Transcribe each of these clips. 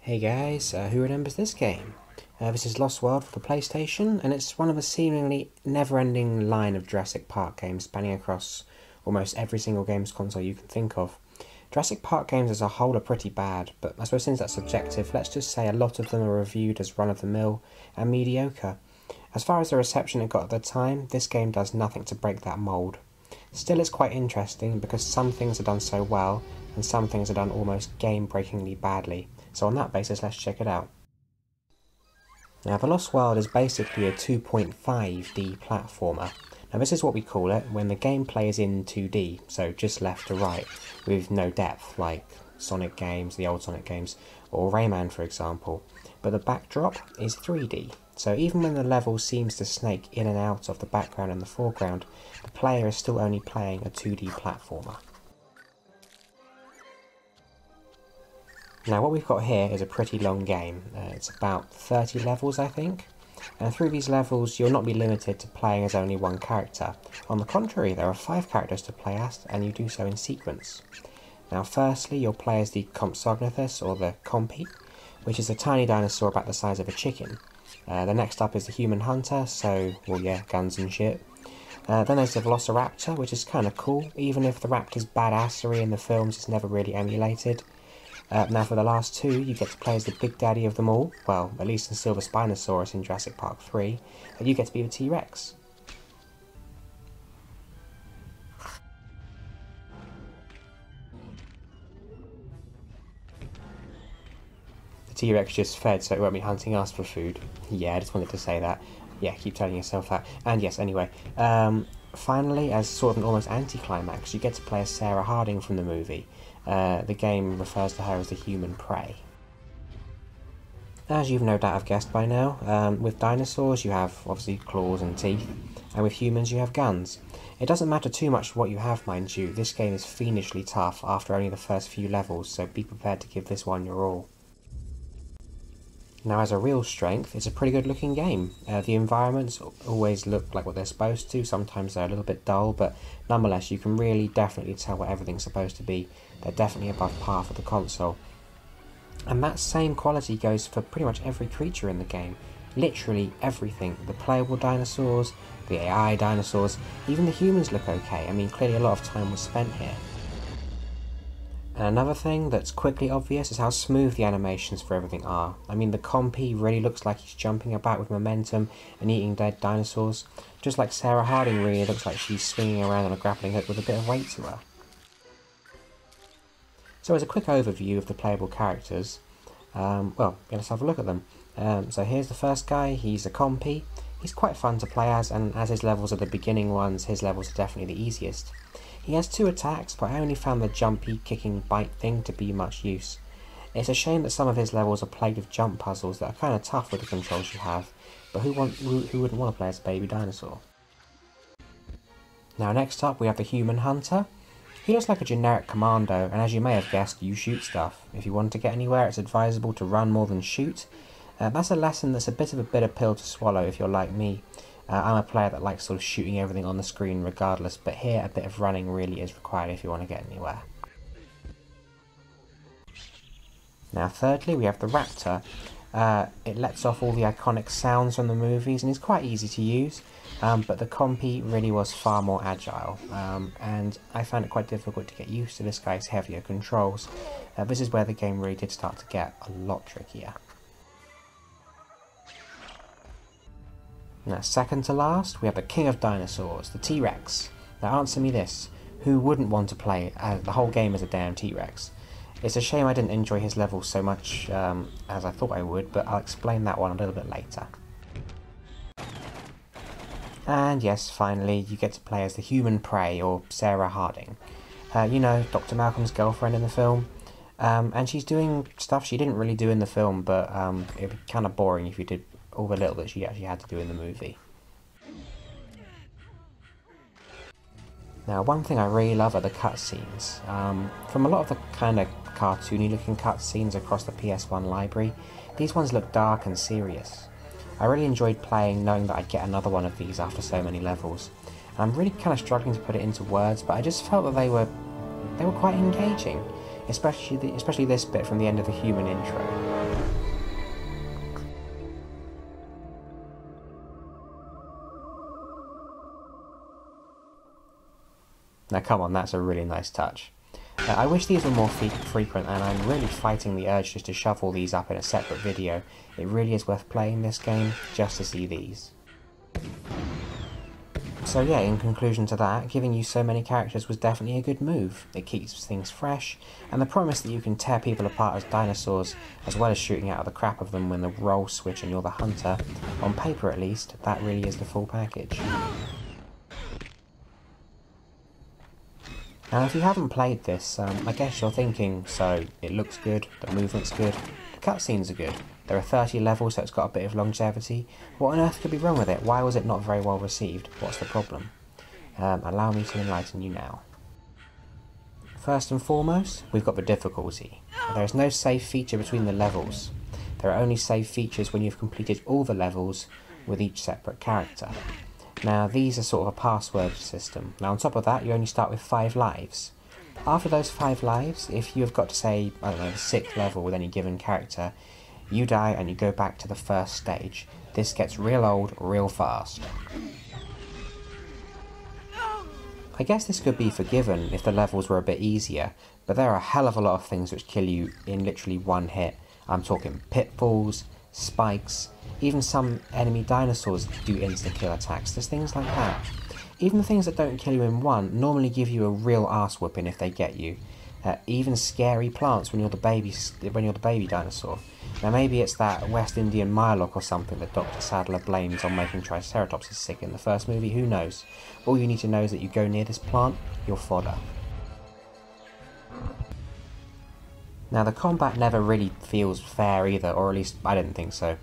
Hey guys, who remembers this game? This is Lost World for the PlayStation, and it's one of a seemingly never-ending line of Jurassic Park games spanning across almost every single games console you can think of. Jurassic Park games as a whole are pretty bad, but I suppose since that's subjective, let's just say a lot of them are reviewed as run-of-the-mill and mediocre. As far as the reception it got at the time, this game does nothing to break that mould. Still, it's quite interesting because some things are done so well, and some things are done almost game-breakingly badly. So on that basis, let's check it out. Now, The Lost World is basically a 2.5D platformer. Now, this is what we call it when the gameplay is in 2D, so just left to right, with no depth, like Sonic games, the old Sonic games, or Rayman for example. But the backdrop is 3D, so even when the level seems to snake in and out of the background and the foreground, the player is still only playing a 2D platformer. Now what we've got here is a pretty long game. It's about 30 levels I think, and through these levels you'll not be limited to playing as only one character. On the contrary, there are 5 characters to play as, and you do so in sequence. Now firstly you'll play as the Compsognathus, or the Compy, which is a tiny dinosaur about the size of a chicken. The next up is the Human Hunter, so, well yeah, guns and shit. Then there's the Velociraptor, which is kinda cool, even if the raptor's badassery in the films is never really emulated. Now for the last 2, you get to play as the big daddy of them all, well, at least in Silver Spinosaurus in Jurassic Park 3, and you get to be the T-Rex. The T-Rex just fed, so it won't be hunting us for food. Yeah, I just wanted to say that. Yeah, keep telling yourself that. And yes, anyway, finally, as sort of an almost anticlimax, you get to play as Sarah Harding from the movie. The game refers to her as the human prey. As you've no doubt have guessed by now, with dinosaurs you have obviously claws and teeth, and with humans you have guns. It doesn't matter too much what you have, mind you. This game is fiendishly tough after only the first few levels, so be prepared to give this one your all. Now as a real strength, it's a pretty good looking game. The environments always look like what they're supposed to, sometimes they're a little bit dull, but nonetheless you can really definitely tell what everything's supposed to be. They're definitely above par for the console. And that same quality goes for pretty much every creature in the game. Literally everything. The playable dinosaurs, the AI dinosaurs, even the humans look okay. I mean, clearly a lot of time was spent here. And another thing that's quickly obvious is how smooth the animations for everything are. I mean, the Compy really looks like he's jumping about with momentum and eating dead dinosaurs, just like Sarah Harding really looks like she's swinging around on a grappling hook with a bit of weight to her. So as a quick overview of the playable characters, well, let's have a look at them. So here's the first guy, he's a Compy. He's quite fun to play as, and as his levels are the beginning ones, his levels are definitely the easiest. He has 2 attacks, but I only found the jumpy, kicking, bite thing to be much use. It's a shame that some of his levels are plagued with jump puzzles that are kind of tough with the controls you have, but who wouldn't want to play as a baby dinosaur? Now next up we have the Human Hunter. He looks like a generic commando, and as you may have guessed, you shoot stuff. If you want to get anywhere, it's advisable to run more than shoot. That's a lesson that's a bit of a bitter pill to swallow if you're like me. I'm a player that likes sort of shooting everything on the screen regardless, but here a bit of running really is required if you want to get anywhere. Now thirdly we have the Raptor. It lets off all the iconic sounds from the movies and is quite easy to use, but the Compy really was far more agile, and I found it quite difficult to get used to this guy's heavier controls. This is where the game really did start to get a lot trickier. Now second to last, we have the king of dinosaurs, the T-Rex. Now answer me this, who wouldn't want to play the whole game as a damn T-Rex? It's a shame I didn't enjoy his levels so much as I thought I would, but I'll explain that one a little bit later. And yes, finally, you get to play as the human prey, or Sarah Harding. You know, Dr. Malcolm's girlfriend in the film. And she's doing stuff she didn't really do in the film, but it'd be kind of boring if you did all the little that she actually had to do in the movie. Now, one thing I really love are the cutscenes. From a lot of the kind of cartoony looking cutscenes across the PS1 library, these ones look dark and serious. I really enjoyed playing knowing that I'd get another one of these after so many levels. And I'm really kind of struggling to put it into words, but I just felt that they were quite engaging, especially this bit from the end of the human intro. Now come on, that's a really nice touch. I wish these were more frequent, and I'm really fighting the urge just to shove all these up in a separate video. It really is worth playing this game just to see these. So yeah, in conclusion to that, giving you so many characters was definitely a good move. It keeps things fresh, and the promise that you can tear people apart as dinosaurs, as well as shooting out of the crap of them when the roles switch and you're the hunter, on paper at least, that really is the full package. Now if you haven't played this, I guess you're thinking, so it looks good, the movement's good, the cutscenes are good, there are 30 levels so it's got a bit of longevity. What on earth could be wrong with it? Why was it not very well received? What's the problem? Allow me to enlighten you now. First and foremost, we've got the difficulty. There is no save feature between the levels. There are only save features when you've completed all the levels with each separate character. Now these are sort of a password system. Now on top of that you only start with 5 lives. After those 5 lives, if you've got to say, I don't know, the 6th level with any given character, you die and you go back to the first stage. This gets real old real fast. I guess this could be forgiven if the levels were a bit easier, but there are a hell of a lot of things which kill you in literally one hit. I'm talking pitfalls, spikes, even some enemy dinosaurs do insta-kill attacks. There's things like that. Even the things that don't kill you in one normally give you a real ass whooping if they get you. Even scary plants when you're the baby dinosaur. Now maybe it's that West Indian Myrloc or something that Dr. Sadler blames on making Triceratops sick in the first movie, who knows. All you need to know is that you go near this plant, you're fodder. Now the combat never really feels fair either, or at least I didn't think so.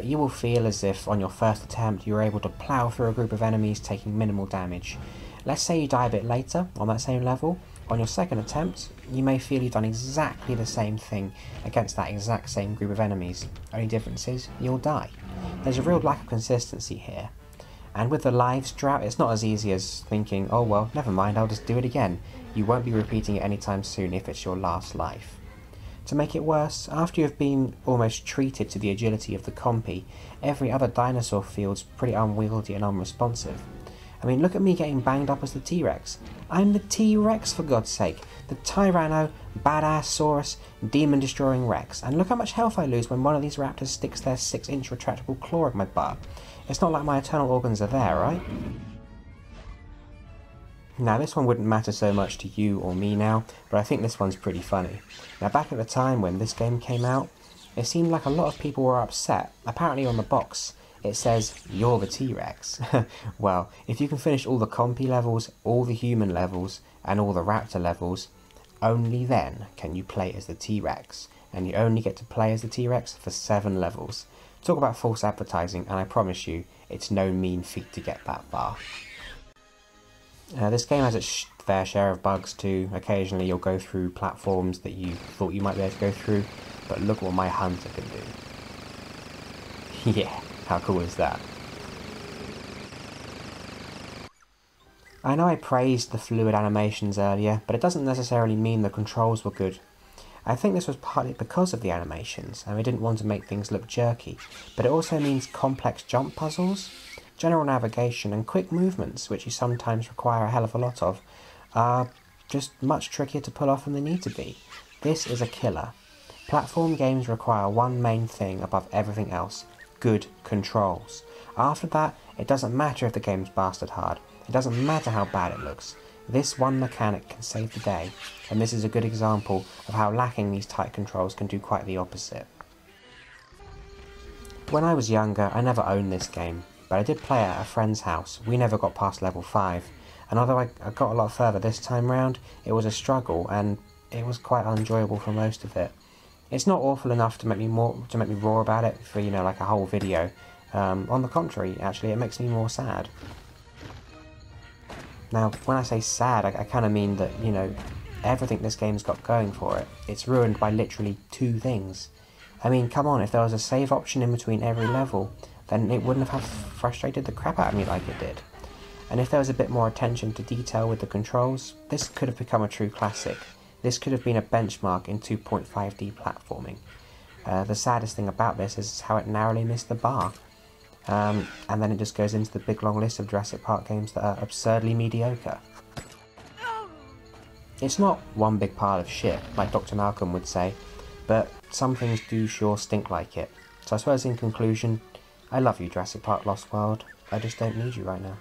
You will feel as if on your first attempt you were able to plough through a group of enemies taking minimal damage. Let's say you die a bit later on that same level. On your second attempt, you may feel you've done exactly the same thing against that exact same group of enemies. Only difference is, you'll die. There's a real lack of consistency here. And with the lives drought, it's not as easy as thinking, oh well, never mind, I'll just do it again. You won't be repeating it anytime soon if it's your last life. To make it worse, after you have been almost treated to the agility of the compy, every other dinosaur feels pretty unwieldy and unresponsive. I mean, look at me getting banged up as the T-Rex. I'm the T-Rex, for God's sake. The Tyranno, Badass-saurus, demon-destroying Rex. And look how much health I lose when one of these raptors sticks their 6-inch retractable claw in my butt. It's not like my internal organs are there, right? Now this one wouldn't matter so much to you or me now, but I think this one's pretty funny. Now back at the time when this game came out, it seemed like a lot of people were upset. Apparently on the box, it says, "You're the T-Rex." Well, if you can finish all the compy levels, all the human levels, and all the raptor levels, only then can you play as the T-Rex. And you only get to play as the T-Rex for 7 levels. Talk about false advertising, and I promise you, it's no mean feat to get that far. This game has its fair share of bugs too. Occasionally you'll go through platforms that you thought you might be able to go through, but look what my hunter can do. Yeah. How cool is that? I know I praised the fluid animations earlier, but it doesn't necessarily mean the controls were good. I think this was partly because of the animations, and we didn't want to make things look jerky, but it also means complex jump puzzles, general navigation, and quick movements, which you sometimes require a hell of a lot of, are just much trickier to pull off than they need to be. This is a killer. Platform games require one main thing above everything else: good controls. After that, it doesn't matter if the game's bastard hard. It doesn't matter how bad it looks. This one mechanic can save the day, and this is a good example of how lacking these tight controls can do quite the opposite. When I was younger, I never owned this game, but I did play it at a friend's house. We never got past level 5, and although I got a lot further this time round, it was a struggle, and it was quite unenjoyable for most of it. It's not awful enough to make me roar about it for, you know, like a whole video. On the contrary, actually, it makes me more sad. Now, when I say sad, I kind of mean that, you know, everything this game's got going for it, it's ruined by literally 2 things. I mean, come on, if there was a save option in between every level, then it wouldn't have frustrated the crap out of me like it did. And if there was a bit more attention to detail with the controls, this could have become a true classic. This could have been a benchmark in 2.5D platforming. The saddest thing about this is how it narrowly missed the bar. And then it just goes into the big long list of Jurassic Park games that are absurdly mediocre. It's not one big pile of shit, like Dr. Malcolm would say, but some things do sure stink like it. So I suppose in conclusion, I love you, Jurassic Park Lost World. I just don't need you right now.